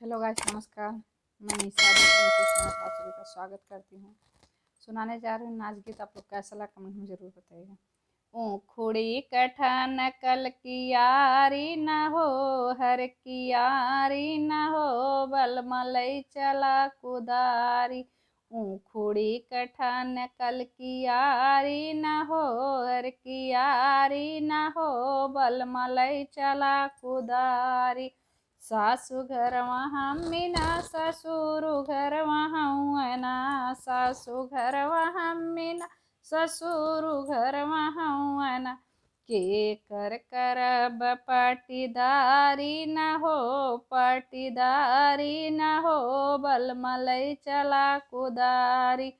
Hello guys, नमस्कार। मैं निशा आप सभी का स्वागत करती हूँ। सुनाने जा रही हूँ नाच गीत। आप लोग कैसा लगा कमेंट में ज़रूर बताइएगा। ऊखुड़ी कठन कल की यारी न हो, हर की यारी न हो, बल मलई चला कुदारी। ऊखुड़ी कठन कल की यारी न हो, हर की यारी न हो, बल मलई चला कुदारी। सासु घर वहाँ मीना, ससुरु घर वहाँ ना, सासु घर वहाँ मीना, ससुरु घर वहाँ ना। के कर करब पाटीदारी न हो, पाटीदारी न हो, बल मलई चला कुदारी।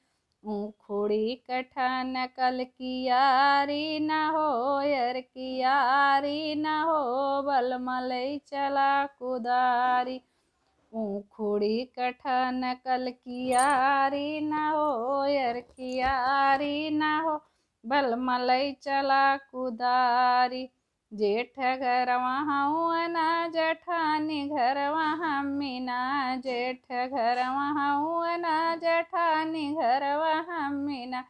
ऊखुड़ी कठन कल की यारी न हो, यर की यारी न हो, बल मलई चला कुदारी। ऊखुड़ी कठन कल की यारी न हो, यर की यारी न हो, बल मलई चला कुदारी। जेठ घर वहाँ ना, जेठानी घर वहाँ मीना, जेठ घर वहाँ ना, जेठानी घर वहाँ मीना।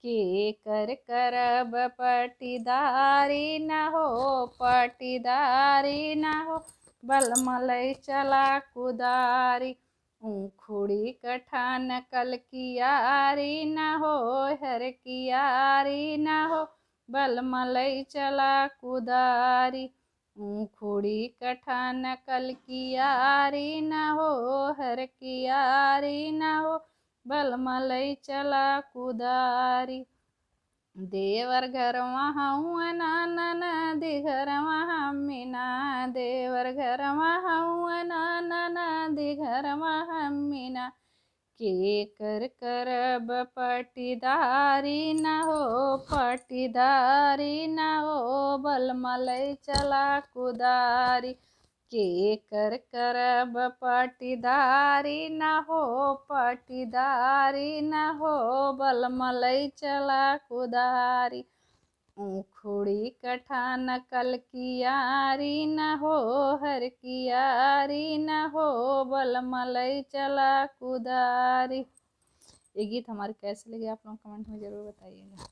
के कर करब पाटीदारी न हो, पाटीदारी न हो, बल मलई चला कुदारी। ऊखुड़ी कठन कल की यारी न हो, हर की यारी न हो, बल मलई चला कुदारी। ऊखुड़ी कठन कल की यारी न हो, हर की यारी न हो, बल मलई चला कुदारी। देवर घर वहाँ ना, ननदी घर वहाँ मीना, देवर घर वहाँ ना, ननदी घर वहाँ मीना। के कर करब पाटीदारी न हो, पाटीदारी न हो, बल मलई चला कुदारी। के कर करब पाटीदारी न हो, पाटीदारी न हो, बल मलई चला कुदारी। ऊखुड़ी कठन कल की यारी न हो, हर की यारी न हो, बल मलई चला कुदारी। ये गीत हमारे कैसे लगे आप लोग कमेंट में ज़रूर बताइएगा।